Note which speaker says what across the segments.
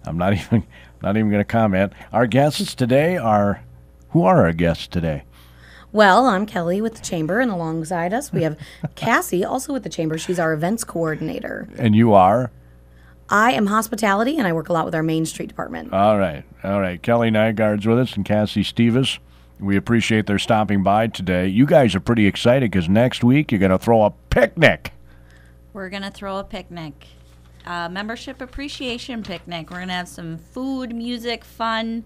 Speaker 1: I'm not even going to comment. Our guests today are, who are our guests today?
Speaker 2: Well, I'm Kelly with the Chamber, and alongside us we have Cassie, also with the Chamber. She's our events coordinator.
Speaker 1: And you are?
Speaker 2: I am hospitality, and I work a lot with our Main Street department.
Speaker 1: All right. Kelly Nygaard's with us and Casie Steeves. We appreciate their stopping by today. You guys are pretty excited because next week you're going to throw a picnic.
Speaker 3: We're going to throw a picnic. Membership appreciation picnic. We're going to have some food, music, fun,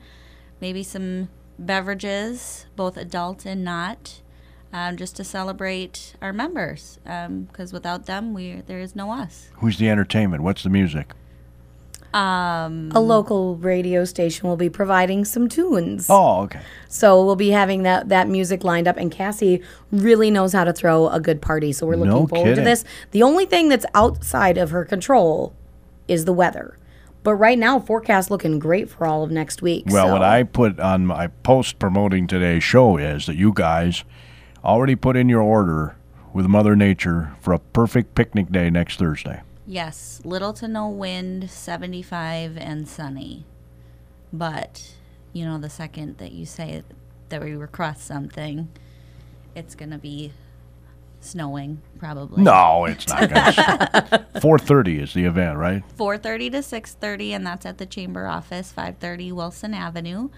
Speaker 3: maybe some beverages, both adult and not, just to celebrate our members. Because without them, there is no us.
Speaker 1: Who's the entertainment? What's the music?
Speaker 2: A local radio station will be providing some tunes.
Speaker 1: Oh, okay.
Speaker 2: So we'll be having that music lined up, and Cassie really knows how to throw a good party, so we're looking forward to this. The only thing that's outside of her control is the weather. But right now, forecast looking great for all of next week.
Speaker 1: Well, what I put on my post promoting today's show is that you guys already put in your order with Mother Nature for a perfect picnic day next Thursday.
Speaker 3: Yes, little to no wind, 75 and sunny. But, the second that you say that we request something, it's going to be snowing, probably.
Speaker 1: No, it's not going to. 4:30 is the event, right?
Speaker 3: 4:30 to 6:30, and that's at the Chamber office, 530 Wilson Avenue.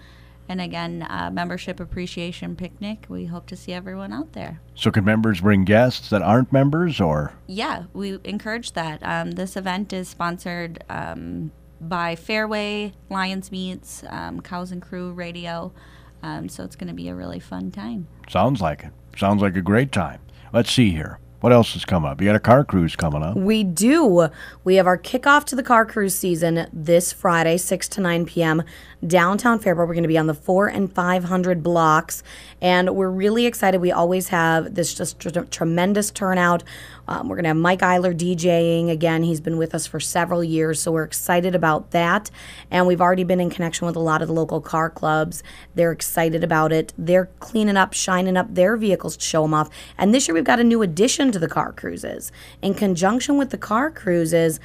Speaker 3: And again, membership appreciation picnic. We hope to see everyone out there.
Speaker 1: So can members bring guests that aren't members, or?
Speaker 3: Yeah, we encourage that. This event is sponsored by Fairway, Lions Meats, Cows and Crew Radio. So it's going to be a really fun time.
Speaker 1: Sounds like it. Sounds like a great time. Let's see here. What else is coming up? You got a car cruise coming up.
Speaker 2: We do. We have our kickoff to the car cruise season this Friday, 6 to 9 p.m. downtown Faribault. We're going to be on the 4 and 500 blocks, and we're really excited. We always have this just tremendous turnout. We're going to have Mike Eiler DJing again. He's been with us for several years, so we're excited about that. And we've already been in connection with a lot of the local car clubs. They're excited about it. They're cleaning up, shining up their vehicles to show them off. And this year we've got a new addition to the car cruises. In conjunction with the car cruises,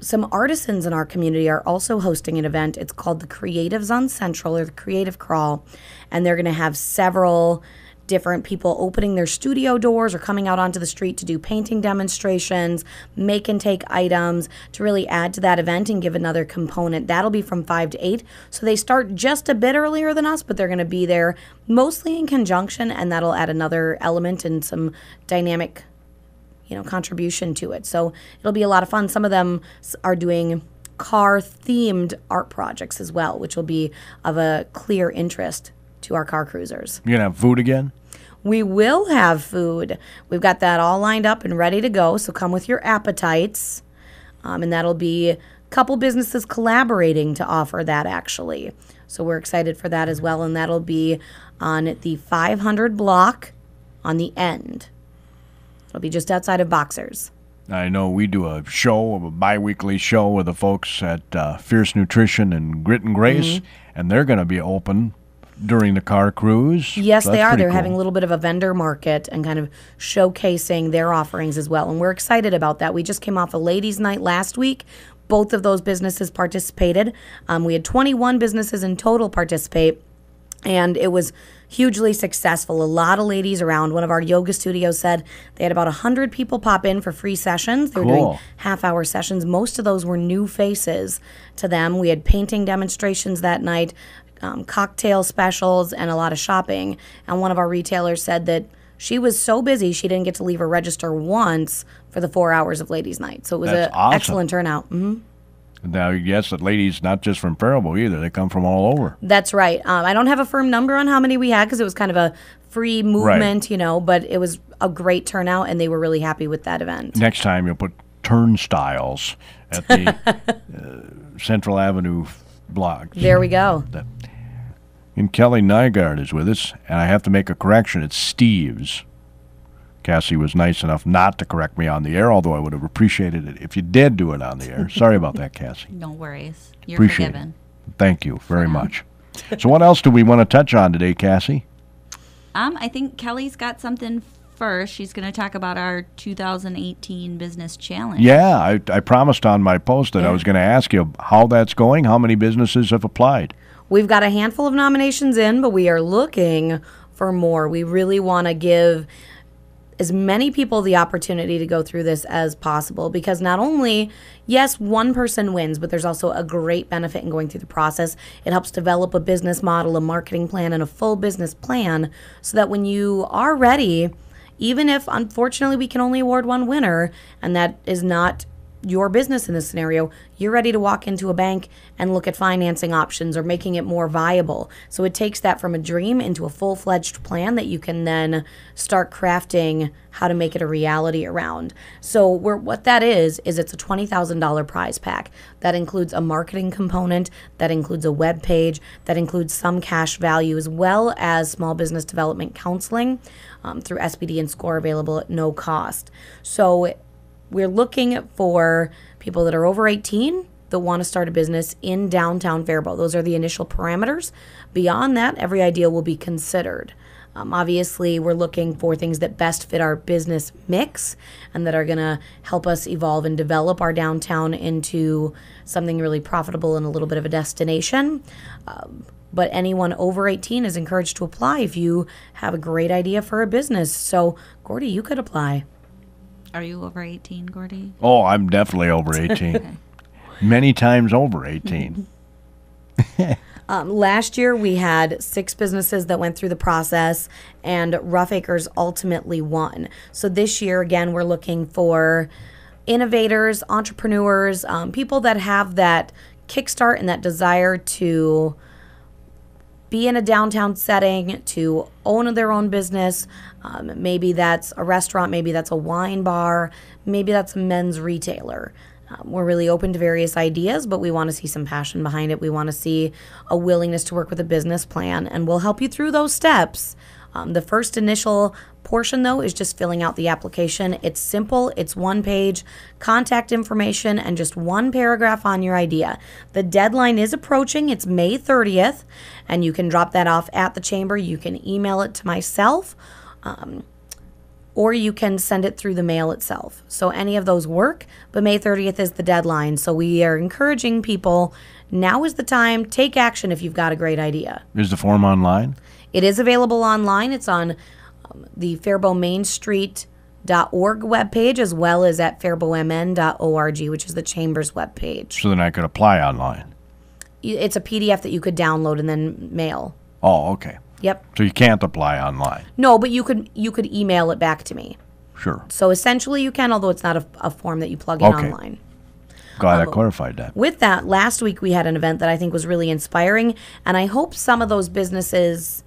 Speaker 2: some artisans in our community are also hosting an event. It's called the Creatives on Central, or the Creative Crawl. And they're going to have several different people opening their studio doors or coming out onto the street to do painting demonstrations, make and take items to really add to that event and give another component. That'll be from 5 to 8. So they start just a bit earlier than us, but they're going to be there mostly in conjunction, and that'll add another element and some dynamic contribution to it. So it'll be a lot of fun. Some of them are doing car-themed art projects as well, which will be of a clear interest to our car cruisers.
Speaker 1: You going to have food again?
Speaker 2: We will have food. We've got that all lined up and ready to go, so come with your appetites. And that'll be a couple businesses collaborating to offer that, actually. So we're excited for that as well, and that'll be on the 500 block on the end. It'll be just outside of Boxers.
Speaker 1: I know we do a bi-weekly show with the folks at Fierce Nutrition and Grit and Grace, and they're going to be open during the car cruise.
Speaker 2: Yes,
Speaker 1: so
Speaker 2: they are. They're
Speaker 1: cool.
Speaker 2: having a little bit of a vendor market and kind of showcasing their offerings as well, and we're excited about that. We just came off a ladies' night last week. Both of those businesses participated. We had 21 businesses in total participate, and it was hugely successful. A lot of ladies around. One of our yoga studios said they had about 100 people pop in for free sessions. They were doing half-hour sessions. Most of those were new faces to them. We had painting demonstrations that night, cocktail specials, and a lot of shopping. And one of our retailers said that she was so busy she didn't get to leave her register once for the 4 hours of ladies' night. So it was an excellent turnout. Mm-hmm.
Speaker 1: Now, yes, the ladies, not just from Faribault either. They come from all over.
Speaker 2: That's right. I don't have a firm number on how many we had because it was kind of a free movement, but it was a great turnout, and they were really happy with that event.
Speaker 1: Next time you'll put turnstiles at the Central Avenue block.
Speaker 2: There we go.
Speaker 1: And Kelly Nygaard is with us, and I have to make a correction. It's Steeves. Cassie was nice enough not to correct me on the air, although I would have appreciated it if you did do it on the air. Sorry about that, Cassie.
Speaker 3: No worries. You're
Speaker 1: Appreciate
Speaker 3: forgiven.
Speaker 1: It. Thank you very much. So what else do we want to touch on today, Cassie?
Speaker 3: I think Kelly's got something first, she's going to talk about our 2018 business challenge.
Speaker 1: Yeah, I promised on my post that I was going to ask you how that's going, how many businesses have applied.
Speaker 2: We've got a handful of nominations in, but we are looking for more. We really want to give as many people the opportunity to go through this as possible, because not only, yes, one person wins, but there's also a great benefit in going through the process. It helps develop a business model, a marketing plan, and a full business plan, so that when you are ready, even if unfortunately we can only award one winner, and that is not your business in this scenario, you're ready to walk into a bank and look at financing options or making it more viable. So it takes that from a dream into a full-fledged plan that you can then start crafting how to make it a reality around. So what that is it's a $20,000 prize pack. That includes a marketing component, that includes a web page, that includes some cash value, as well as small business development counseling through SPD and SCORE, available at no cost. So we're looking for people that are over 18 that want to start a business in downtown Faribault. Those are the initial parameters. Beyond that, every idea will be considered. Obviously, we're looking for things that best fit our business mix and that are going to help us evolve and develop our downtown into something really profitable and a little bit of a destination. But anyone over 18 is encouraged to apply if you have a great idea for a business. So, Gordy, you could apply.
Speaker 3: Are you over 18, Gordy?
Speaker 1: Oh, I'm definitely over 18.
Speaker 3: Okay.
Speaker 1: Many times over 18.
Speaker 2: Last year, we had 6 businesses that went through the process, and Rough Acres ultimately won. So this year, again, we're looking for innovators, entrepreneurs, people that have that kickstart and that desire to be in a downtown setting, to own their own business. Maybe that's a restaurant, maybe that's a wine bar, maybe that's a men's retailer. We're really open to various ideas, but we want to see some passion behind it. We want to see a willingness to work with a business plan, and we'll help you through those steps. The first initial portion, though, is just filling out the application. It's simple. It's one page, contact information, and just one paragraph on your idea. The deadline is approaching. It's May 30th, and you can drop that off at the chamber. You can email it to myself, or you can send it through the mail itself. So any of those work, but May 30th is the deadline. So we are encouraging people, now is the time. Take action if you've got a great idea.
Speaker 1: Is the form online?
Speaker 2: It is available online. It's on the faribaultmainstreet.org webpage, as well as at faribaultmn.org, which is the Chamber's webpage.
Speaker 1: So then I could apply online.
Speaker 2: It's a PDF that you could download and then mail.
Speaker 1: Oh, okay.
Speaker 2: Yep.
Speaker 1: So you can't apply online.
Speaker 2: No, but you could email it back to me.
Speaker 1: Sure.
Speaker 2: So essentially you can, although it's not a form that you plug in online.
Speaker 1: Glad I clarified that.
Speaker 2: With that, last week we had an event that I think was really inspiring, and I hope some of those businesses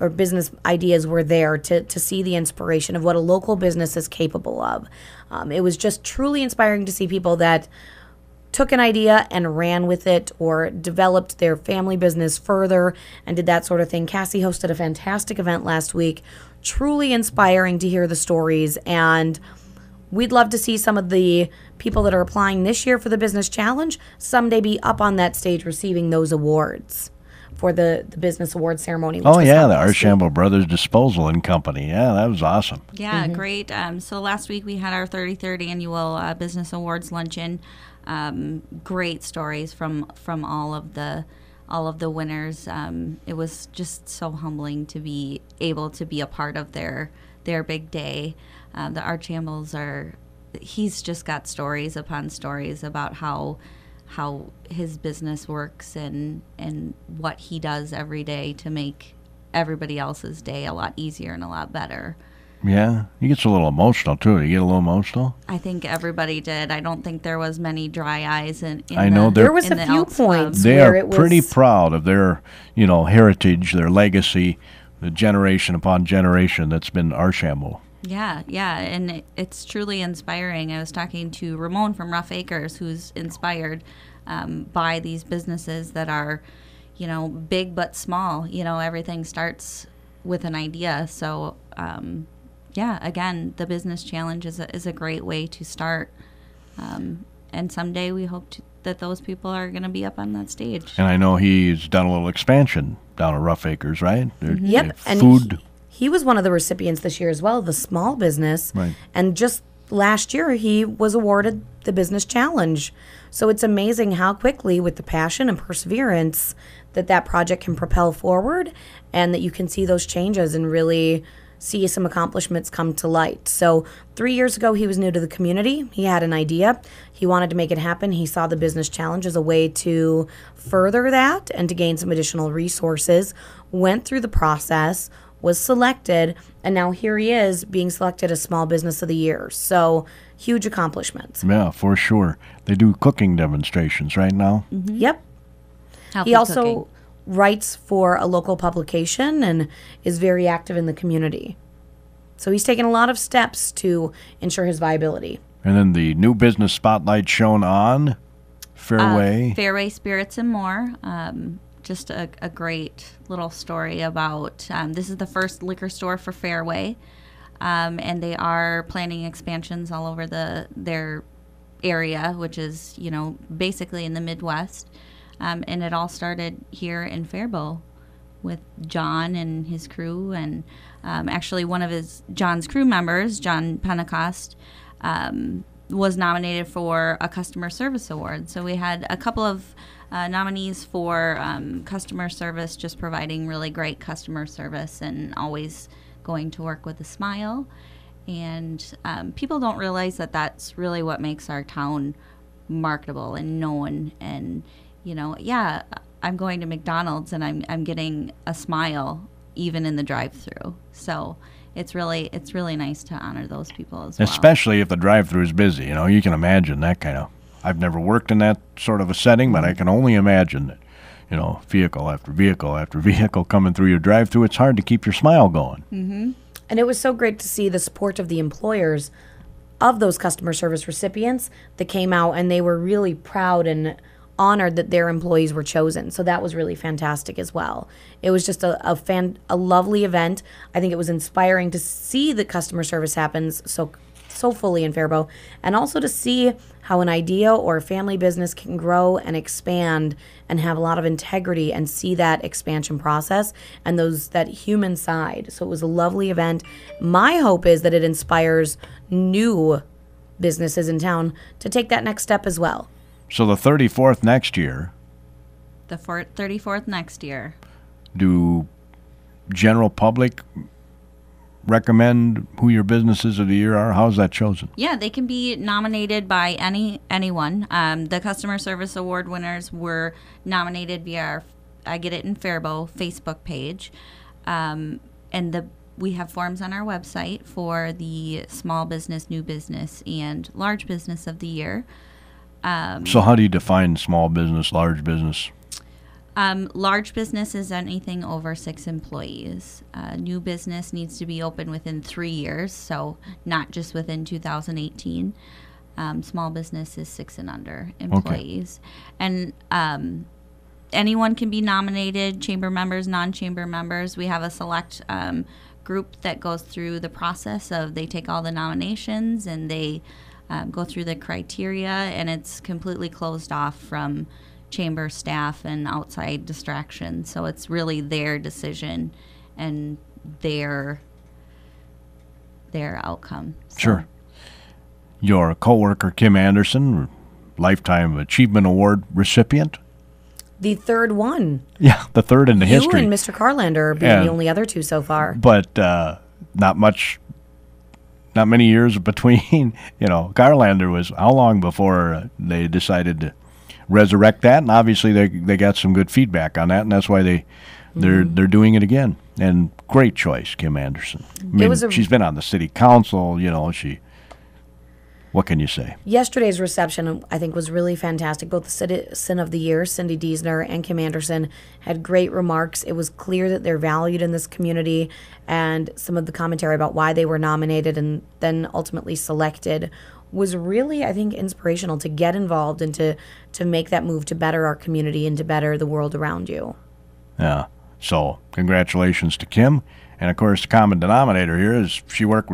Speaker 2: or business ideas were there to see the inspiration of what a local business is capable of. It was just truly inspiring to see people that took an idea and ran with it, or developed their family business further and did that sort of thing. Cassie hosted a fantastic event last week. Truly inspiring to hear the stories, and we'd love to see some of the people that are applying this year for the Business Challenge someday be up on that stage receiving those awards for the Business Award ceremony.
Speaker 1: Oh, yeah, the Archambault Brothers Disposal and Company. Yeah, that was awesome.
Speaker 3: Yeah, great. So last week we had our 33rd annual Business Awards luncheon. Great stories from all of the winners. It was just so humbling to be able to be a part of their big day. The Archambaults he's just got stories upon stories about how his business works and what he does every day to make everybody else's day a lot easier and a lot better.
Speaker 1: Yeah, he gets a little emotional, too. You get a little emotional?
Speaker 3: I think everybody did. I don't think there was many dry eyes in
Speaker 1: I know
Speaker 2: there was a few points
Speaker 1: they
Speaker 2: where
Speaker 1: are
Speaker 2: it was
Speaker 1: pretty proud of their, heritage, their legacy, the generation upon generation that's been Archambault.
Speaker 3: Yeah, and it's truly inspiring. I was talking to Ramon from Rough Acres, who's inspired by these businesses that are, big but small. Everything starts with an idea. So, again, the Business Challenge is a great way to start. And someday we hope that those people are going to be up on that stage.
Speaker 1: And I know he's done a little expansion down at Rough Acres, right?
Speaker 2: Yep.
Speaker 1: Food.
Speaker 2: he was one of the recipients this year as well, the small business.
Speaker 1: Right.
Speaker 2: And just last year, he was awarded the business challenge. So it's amazing how quickly, with the passion and perseverance, that project can propel forward, and that you can see those changes and really see some accomplishments come to light. So 3 years ago, he was new to the community. He had an idea. He wanted to make it happen. He saw the business challenge as a way to further that and to gain some additional resources. Went through the process, was selected, and now here he is being selected as Small Business of the Year. So huge accomplishments.
Speaker 1: Yeah, for sure. They do cooking demonstrations right now.
Speaker 2: Mm-hmm. Yep.
Speaker 3: Healthy
Speaker 2: He also
Speaker 3: cooking.
Speaker 2: writes for a local publication and is very active in the community. So he's taken a lot of steps to ensure his viability.
Speaker 1: And then the new business spotlight shown on Fairway.
Speaker 3: Fairway Spirits and More. Just a great little story about this is the first liquor store for Fairway, and they are planning expansions all over their area, which is basically in the Midwest, and it all started here in Faribault with John and his crew, and actually one of John's crew members, John Pentecost, was nominated for a customer service award. So we had a couple of nominees for customer service, just providing really great customer service and always going to work with a smile. And people don't realize that that's really what makes our town marketable and known. And I'm going to McDonald's and I'm getting a smile even in the drive-through. So it's really nice to honor those people as well.
Speaker 1: Especially if the drive-through is busy. You can imagine that kind of. I've never worked in that sort of a setting, but I can only imagine that, vehicle after vehicle after vehicle coming through your drive-through. It's hard to keep your smile going.
Speaker 2: Mm-hmm. And it was so great to see the support of the employers of those customer service recipients that came out, and they were really proud and honored that their employees were chosen. So that was really fantastic as well. It was just a lovely event. I think it was inspiring to see that customer service happens so fully in Faribault, and also to see how an idea or a family business can grow and expand and have a lot of integrity, and see that expansion process and that human side. So it was a lovely event. My hope is that it inspires new businesses in town to take that next step as well.
Speaker 1: So the 34th next year.
Speaker 3: The 34th next year.
Speaker 1: Do general public recommend who your businesses of the year are? How's that chosen?
Speaker 3: Yeah, they can be nominated by anyone. The customer service award winners were nominated via our I Get It in Faribault Facebook page, and we have forms on our website for the small business, new business, and large business of the year.
Speaker 1: So how do you define small business, large business?
Speaker 3: Large business is anything over 6 employees. New business needs to be open within 3 years, so not just within 2018. Small business is 6 and under employees. Okay. And anyone can be nominated, chamber members, non-chamber members. We have a select group that goes through the process of, they take all the nominations and they go through the criteria, and it's completely closed off from chamber staff and outside distractions. So it's really their decision and their outcome. So.
Speaker 1: Sure. Your coworker Kim Anderson, Lifetime Achievement Award recipient.
Speaker 2: The third one.
Speaker 1: Yeah, the third in the history.
Speaker 2: You and Mr. Carlander being the only other 2 so far.
Speaker 1: But not many years between. Carlander was how long before they decided to resurrect that, and obviously they got some good feedback on that, and that's why they're doing it again. And great choice, Kim Anderson. She's been on the city council. What can you say?
Speaker 2: Yesterday's reception, I think, was really fantastic. Both the Citizen of the Year, Cindy Diesner, and Kim Anderson had great remarks. It was clear that they're valued in this community, and some of the commentary about why they were nominated and then ultimately selected was really, I think, inspirational to get involved and to make that move to better our community and to better the world around you.
Speaker 1: Yeah. So congratulations to Kim. And, of course, the common denominator here is she worked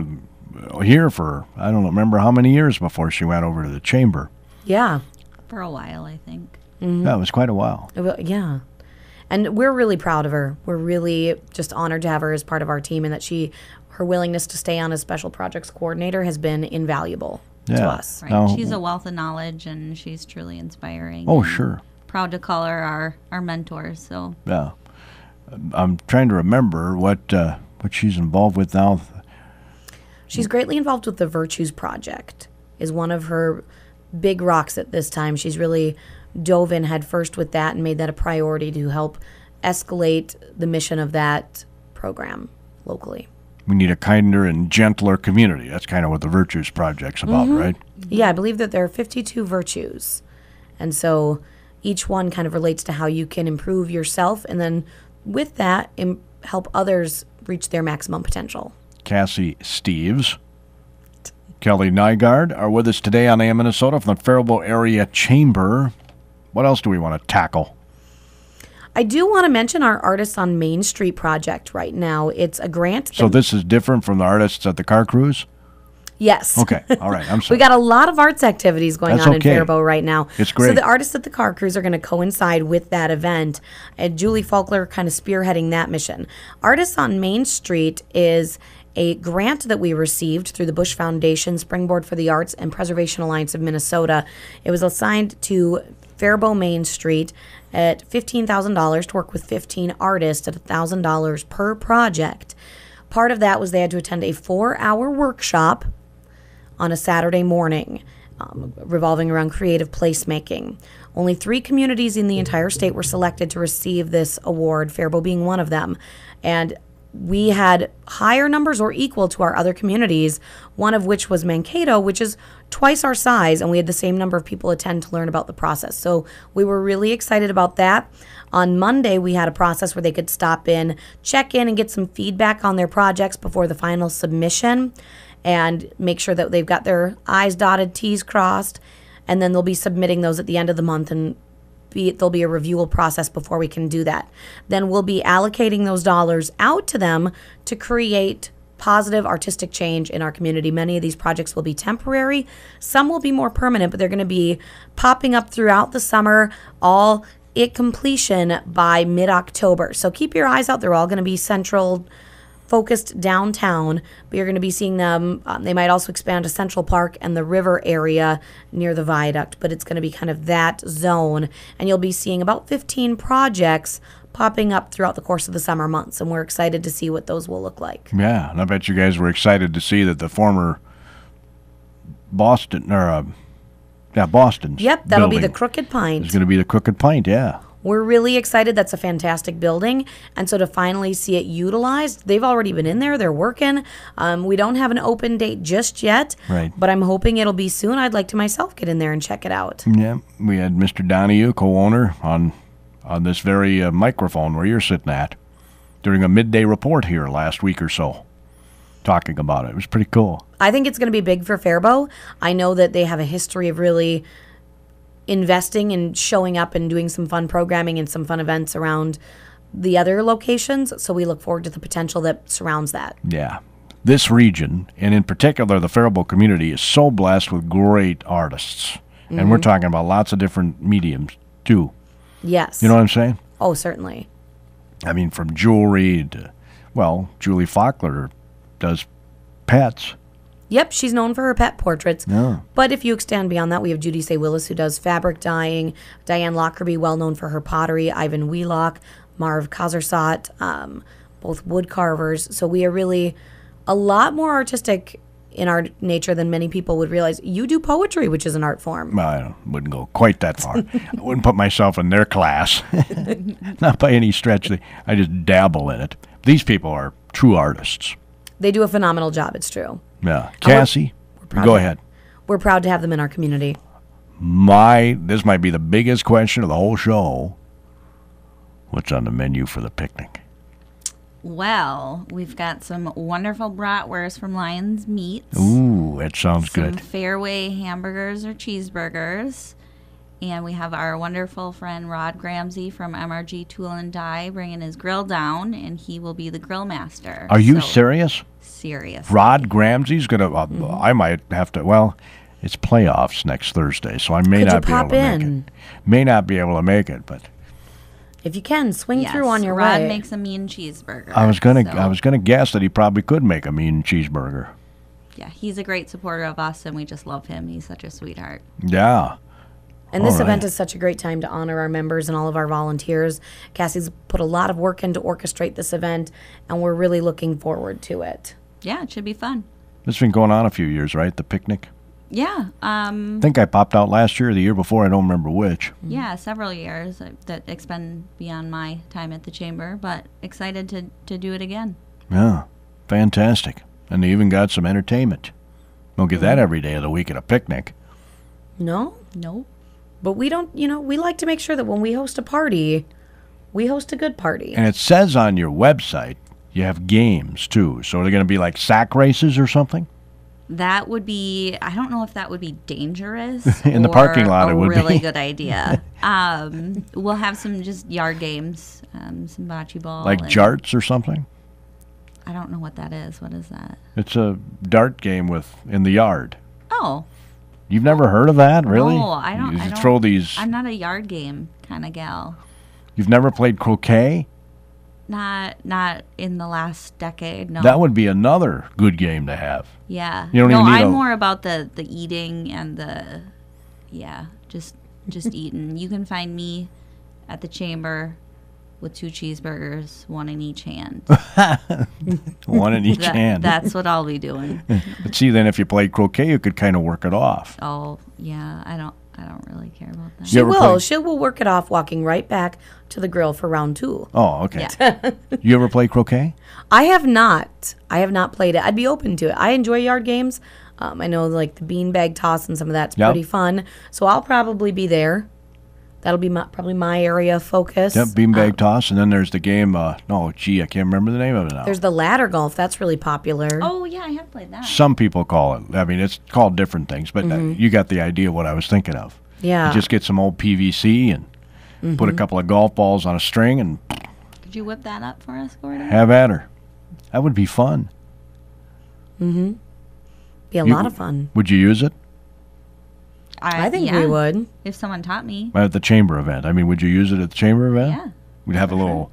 Speaker 1: here for, I don't remember how many years before she went over to the chamber.
Speaker 2: Yeah.
Speaker 3: For a while, I think.
Speaker 2: Mm-hmm.
Speaker 1: That was quite a while.
Speaker 2: Yeah. And we're really proud of her. We're really just honored to have her as part of our team, and that her willingness to stay on as special projects coordinator has been invaluable to us.
Speaker 3: Right. She's a wealth of knowledge, and she's truly inspiring.
Speaker 1: Oh, sure.
Speaker 3: Proud to call her our mentor. So
Speaker 1: yeah, I'm trying to remember what she's involved with now.
Speaker 2: She's greatly involved with the Virtues Project. Is one of her big rocks at this time. She's really dove in head first with that and made that a priority to help escalate the mission of that program locally.
Speaker 1: We need a kinder and gentler community. That's kind of what the Virtues Project's about, right?
Speaker 2: Yeah, I believe that there are 52 virtues. And so each one kind of relates to how you can improve yourself, and then with that, help others reach their maximum potential.
Speaker 1: Casie Steeves, Kelly Nygaard are with us today on AM Minnesota from the Faribault Area Chamber. What else do we want to tackle?
Speaker 2: I do want to mention our Artists on Main Street project right now. It's a grant.
Speaker 1: So this is different from the artists at the car cruise?
Speaker 2: Yes.
Speaker 1: Okay. All right. I'm sorry.
Speaker 2: We got a lot of arts activities going
Speaker 1: That's
Speaker 2: on in
Speaker 1: okay.
Speaker 2: Faribault right now.
Speaker 1: It's great.
Speaker 2: So the artists at the car cruise are going to coincide with that event. And Julie Faulkner kind of spearheading that mission. Artists on Main Street is a grant that we received through the Bush Foundation, Springboard for the Arts, and Preservation Alliance of Minnesota. It was assigned to Faribault Main Street at $15,000 to work with 15 artists at $1,000 per project. Part of that was they had to attend a 4-hour workshop on a Saturday morning revolving around creative placemaking. Only 3 communities in the entire state were selected to receive this award, Faribault being one of them. And we had higher numbers or equal to our other communities, one of which was Mankato, which is twice our size, and we had the same number of people attend to learn about the process. So we were really excited about that. On Monday, we had a process where they could stop in, check in, and get some feedback on their projects before the final submission, and make sure that they've got their I's dotted, T's crossed, and then they'll be submitting those at the end of the month, and there'll be a reviewal process before we can do that. Then we'll be allocating those dollars out to them to create positive artistic change in our community. Many of these projects will be temporary. Some will be more permanent, but they're going to be popping up throughout the summer, all at completion by mid-October. So keep your eyes out. They're all going to be central focused downtown, but you're going to be seeing them. They might also expand to Central Park and the river area near the viaduct, but it's going to be kind of that zone. And you'll be seeing about 15 projects popping up throughout the course of the summer months, and we're excited to see what those will look like.
Speaker 1: Yeah, and I bet you guys were excited to see that the former Boston's
Speaker 2: Yep, that'll be
Speaker 1: building
Speaker 2: the Crooked Pint.
Speaker 1: It's going to be the Crooked Pint, yeah.
Speaker 2: We're really excited. That's a fantastic building. And so to finally see it utilized, they've already been in there. They're working. We don't have an open date just yet,
Speaker 1: right,
Speaker 2: but I'm hoping it'll be soon. I'd like to myself get in there and check it out.
Speaker 1: Yeah, we had Mr. Donahue, co-owner, on this very microphone where you're sitting at during a midday report here last week or so, talking about it. It was pretty cool.
Speaker 2: I think it's going to be big for Faribault. I know that they have a history of really investing and showing up and doing some fun programming and some fun events around the other locations. So we look forward to the potential that surrounds that.
Speaker 1: Yeah. This region, and in particular the Faribault community, is so blessed with great artists. Mm-hmm. And we're talking about lots of different mediums, too.
Speaker 2: Yes.
Speaker 1: You know what I'm saying?
Speaker 2: Oh, certainly.
Speaker 1: I mean, from jewelry to, well, Julie Faulkner does pets.
Speaker 2: Yep, she's known for her pet portraits.
Speaker 1: Yeah.
Speaker 2: But if you extend beyond that, we have Judy Say Willis, who does fabric dyeing, Diane Lockerbie, well known for her pottery, Ivan Wheelock, Marv Kazersot, both wood carvers. So we are really a lot more artistic in our nature than many people would realize. You do poetry, which is an art form.
Speaker 1: I wouldn't go quite that far. I wouldn't put myself in their class. Not by any stretch. I just dabble in it. These people are true artists.
Speaker 2: They do a phenomenal job, it's true.
Speaker 1: Yeah. Cassie, go ahead.
Speaker 2: We're proud to have them in our community.
Speaker 1: This might be the biggest question of the whole show. What's on the menu for the picnic?
Speaker 3: Well, we've got some wonderful bratwurst from Lion's Meats.
Speaker 1: Ooh, that sounds good.
Speaker 3: Some Fairway hamburgers or cheeseburgers. And we have our wonderful friend Rod Gramsey from MRG Tool and Die bringing his grill down, and he will be the grill master.
Speaker 1: Are you serious?
Speaker 3: Serious.
Speaker 1: Rod Gramsey's going to, I might have to, well, it's playoffs next Thursday, so I may not be able to make it. May not be able to make it, but
Speaker 2: If you can, swing
Speaker 3: Yes,
Speaker 2: through on your
Speaker 3: Rod
Speaker 2: way.
Speaker 3: makes a mean cheeseburger.
Speaker 1: I was gonna
Speaker 3: so,
Speaker 1: guess that he probably could make a mean cheeseburger.
Speaker 3: Yeah, he's a great supporter of us, and we just love him. He's such a sweetheart.
Speaker 1: Yeah.
Speaker 2: And this
Speaker 1: All
Speaker 2: event
Speaker 1: right.
Speaker 2: is such a great time to honor our members and all of our volunteers. Cassie's put a lot of work in to orchestrate this event, and we're really looking forward to it.
Speaker 3: Yeah, it should be fun.
Speaker 1: This has been going on a few years, right? The picnic.
Speaker 3: Yeah,
Speaker 1: I think I popped out last year or the year before. I don't remember which.
Speaker 3: yeah, several years that it's been beyond my time at the chamber, but excited to do it again.
Speaker 1: Yeah. Fantastic. And they even got some entertainment. Don't get that every day of the week at a picnic.
Speaker 2: No?
Speaker 3: Nope.
Speaker 2: But we don't, we like to make sure that when we host a party, we host a good party.
Speaker 1: And it says on your website you have games, too. So they're going to be like sack races or something?
Speaker 3: That would be, I don't know if that would be dangerous.
Speaker 1: In the
Speaker 3: or
Speaker 1: parking lot
Speaker 3: a
Speaker 1: it would
Speaker 3: really
Speaker 1: be.
Speaker 3: good idea. We'll have some just yard games, some bocce ball.
Speaker 1: Like
Speaker 3: and-
Speaker 1: jarts or something?
Speaker 3: I don't know what that is. What is that?
Speaker 1: It's a dart game in the yard.
Speaker 3: Oh,
Speaker 1: You've never heard of that, really?
Speaker 3: no, I don't.
Speaker 1: You
Speaker 3: I don't
Speaker 1: throw these.
Speaker 3: I'm not a yard game kind of gal.
Speaker 1: You've never played croquet?
Speaker 3: Not in the last decade. No.
Speaker 1: That would be another good game to have.
Speaker 3: Yeah.
Speaker 1: You don't
Speaker 3: no,
Speaker 1: even need
Speaker 3: I'm
Speaker 1: a-
Speaker 3: more about the eating and just eating. You can find me at the chamber with 2 cheeseburgers, 1 in each hand.
Speaker 1: One in each hand.
Speaker 3: That's what I'll be doing.
Speaker 1: But see, then if you played croquet, you could kind of work it off.
Speaker 3: Oh, yeah. I don't really care about that.
Speaker 2: She
Speaker 1: You ever
Speaker 2: will.
Speaker 1: play-
Speaker 2: She will work it off walking right back to the grill for round 2.
Speaker 1: Oh, okay.
Speaker 3: Yeah.
Speaker 1: You ever play croquet?
Speaker 2: I have not. I have not played it. I'd be open to it. I enjoy yard games. I know like the beanbag toss and some of that's
Speaker 1: Yep.
Speaker 2: pretty fun. So I'll probably be there. That'll be probably my area of focus.
Speaker 1: Yep, beanbag toss. And then there's the game, I can't remember the name of it now.
Speaker 2: There's the ladder golf. That's really popular.
Speaker 3: Oh, yeah, I have played that.
Speaker 1: Some people call it. I mean, it's called different things, but you got the idea of what I was thinking of.
Speaker 2: Yeah.
Speaker 1: You just get some old PVC and put a couple of golf balls on a string and
Speaker 3: Could you whip that up for us, Gordon?
Speaker 1: have at her. That would be fun.
Speaker 2: Be a
Speaker 1: You-
Speaker 2: lot of fun.
Speaker 1: Would you use it
Speaker 2: I think
Speaker 3: yeah,
Speaker 2: we would.
Speaker 3: If someone taught me.
Speaker 1: at the chamber event? I mean, would you use it at the chamber event?
Speaker 3: Yeah.
Speaker 1: We'd have a little,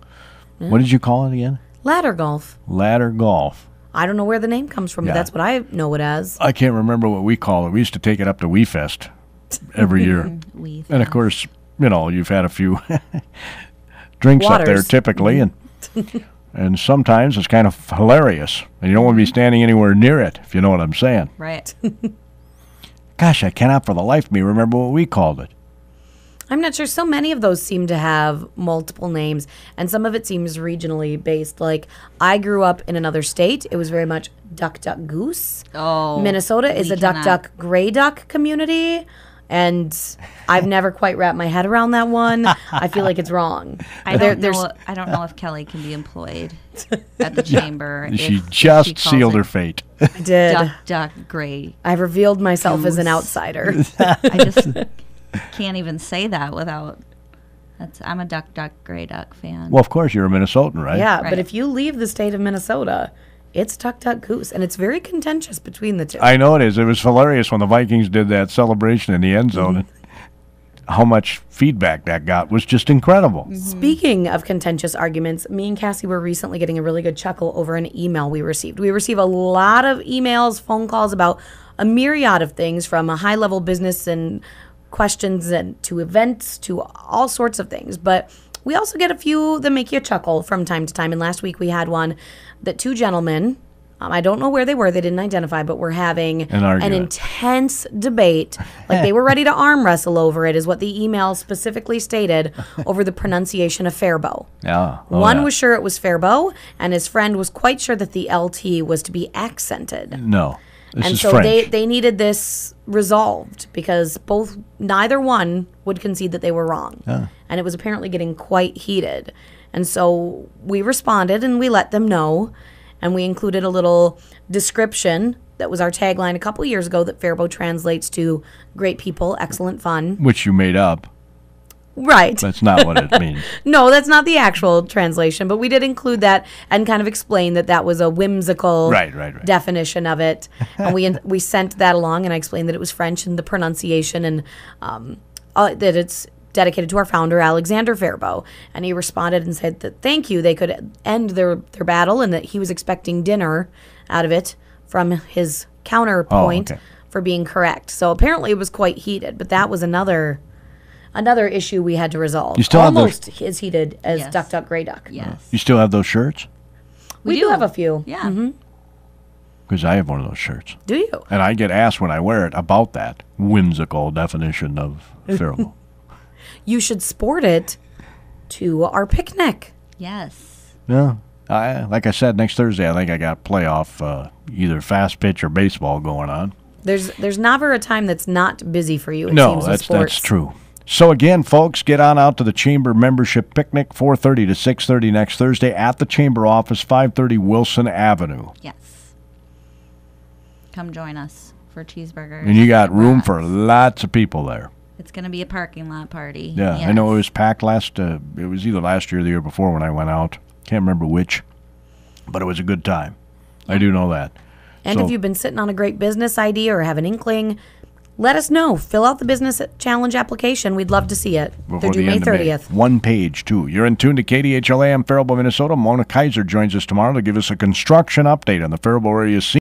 Speaker 1: what did you call it again?
Speaker 2: Ladder golf.
Speaker 1: Ladder golf.
Speaker 2: I don't know where the name comes from,
Speaker 1: Yeah.
Speaker 2: but that's what I know it as.
Speaker 1: I can't remember what we call it. We used to take it up to WeFest every year.
Speaker 3: We
Speaker 1: And of course, you've had a few drinks up there
Speaker 2: Waters.
Speaker 1: typically, and sometimes it's kind of hilarious, and you don't want to be standing anywhere near it, if you know what I'm saying.
Speaker 3: Right.
Speaker 1: Gosh, I cannot for the life of me remember what we called it.
Speaker 2: I'm not sure. So many of those seem to have multiple names, and some of it seems regionally based. Like, I grew up in another state. It was very much duck, duck, goose.
Speaker 3: Oh.
Speaker 2: Minnesota is
Speaker 3: we
Speaker 2: a duck,
Speaker 3: cannot-
Speaker 2: duck, gray duck community, and I've never quite wrapped my head around that one. I feel like it's wrong.
Speaker 3: I
Speaker 2: There-
Speaker 3: don't know if Kelly can be employed at the chamber.
Speaker 1: She
Speaker 3: if
Speaker 1: just
Speaker 3: she calls
Speaker 1: sealed
Speaker 3: it
Speaker 1: her fate.
Speaker 2: I did.
Speaker 3: Duck, gray.
Speaker 2: I've revealed myself as an
Speaker 3: Goose.
Speaker 2: outsider.
Speaker 3: I just can't even say that without. I'm a duck, gray duck fan.
Speaker 1: Well, of course, you're a Minnesotan, right?
Speaker 2: Yeah,
Speaker 3: Right.
Speaker 2: but if you leave the state of Minnesota, it's duck, duck, goose, and it's very contentious between the two.
Speaker 1: I know it is. It was hilarious when the Vikings did that celebration in the end zone. And how much feedback that got was just incredible.
Speaker 2: Speaking of contentious arguments, me and Cassie were recently getting a really good chuckle over an email we received. We receive a lot of emails, phone calls about a myriad of things, from a high-level business and questions and to events to all sorts of things. But we also get a few that make you chuckle from time to time. And last week we had one that 2 gentlemen, I don't know where they were, they didn't identify, but were having
Speaker 1: An argument.
Speaker 2: intense debate. Like they were ready to arm wrestle over it, is what the email specifically stated, over the pronunciation of faribault.
Speaker 1: Yeah. Oh,
Speaker 2: One
Speaker 1: yeah.
Speaker 2: was sure it was faribault, and his friend was quite sure that the LT was to be accented.
Speaker 1: No. This
Speaker 2: And
Speaker 1: is
Speaker 2: so
Speaker 1: French.
Speaker 2: they needed this resolved because neither one would concede that they were wrong. And it was apparently getting quite heated. And so we responded and we let them know, and we included a little description that was our tagline a couple years ago, that faribault translates to great people, excellent fun.
Speaker 1: Which you made up.
Speaker 2: Right.
Speaker 1: That's not what it means.
Speaker 2: No, that's not the actual translation, but we did include that and kind of explain that that was a whimsical
Speaker 1: Right.
Speaker 2: definition of it. And we sent that along, and I explained that it was French and the pronunciation, and that it's dedicated to our founder, Alexander Faribault. And he responded and said that thank you, they could end their battle, and that he was expecting dinner out of it from his counterpoint for being correct. So apparently it was quite heated, but that was another issue we had to resolve.
Speaker 1: You still
Speaker 2: almost as heated as
Speaker 3: Yes.
Speaker 2: Duck Duck Grey Duck.
Speaker 3: Yes.
Speaker 1: You still have those shirts?
Speaker 2: We do have a few.
Speaker 3: Yeah.
Speaker 1: Because I have one of those shirts.
Speaker 2: Do you?
Speaker 1: And I get asked when I wear it about that whimsical definition of Faribault.
Speaker 2: You should sport it to our picnic.
Speaker 3: Yes.
Speaker 1: Yeah. Like I said, next Thursday I think I got playoff either fast pitch or baseball going on.
Speaker 2: There's never a time that's not busy for you, it
Speaker 1: No,
Speaker 2: seems, with sports.
Speaker 1: that's true. So again, folks, get on out to the Chamber membership picnic, 4:30 to 6:30 next Thursday at the Chamber office, 530 Wilson Avenue.
Speaker 3: Yes. Come join us for cheeseburgers.
Speaker 1: And you got room
Speaker 3: brats.
Speaker 1: for lots of people there.
Speaker 3: It's going to be a parking lot party.
Speaker 1: Yeah,
Speaker 3: Yes.
Speaker 1: I know it was packed it was either last year or the year before when I went out. Can't remember which, but it was a good time. I do know that.
Speaker 2: And
Speaker 1: So-
Speaker 2: if you've been sitting on a great business idea or have an inkling, let us know. Fill out the business challenge application. We'd love to see it. They're
Speaker 1: Before
Speaker 2: due
Speaker 1: the
Speaker 2: May
Speaker 1: end of May.
Speaker 2: 30th.
Speaker 1: One page, too. You're in tune to KDHLAM, Faribault, Minnesota. Mona Kaiser joins us tomorrow to give us a construction update on the Faribault area scene.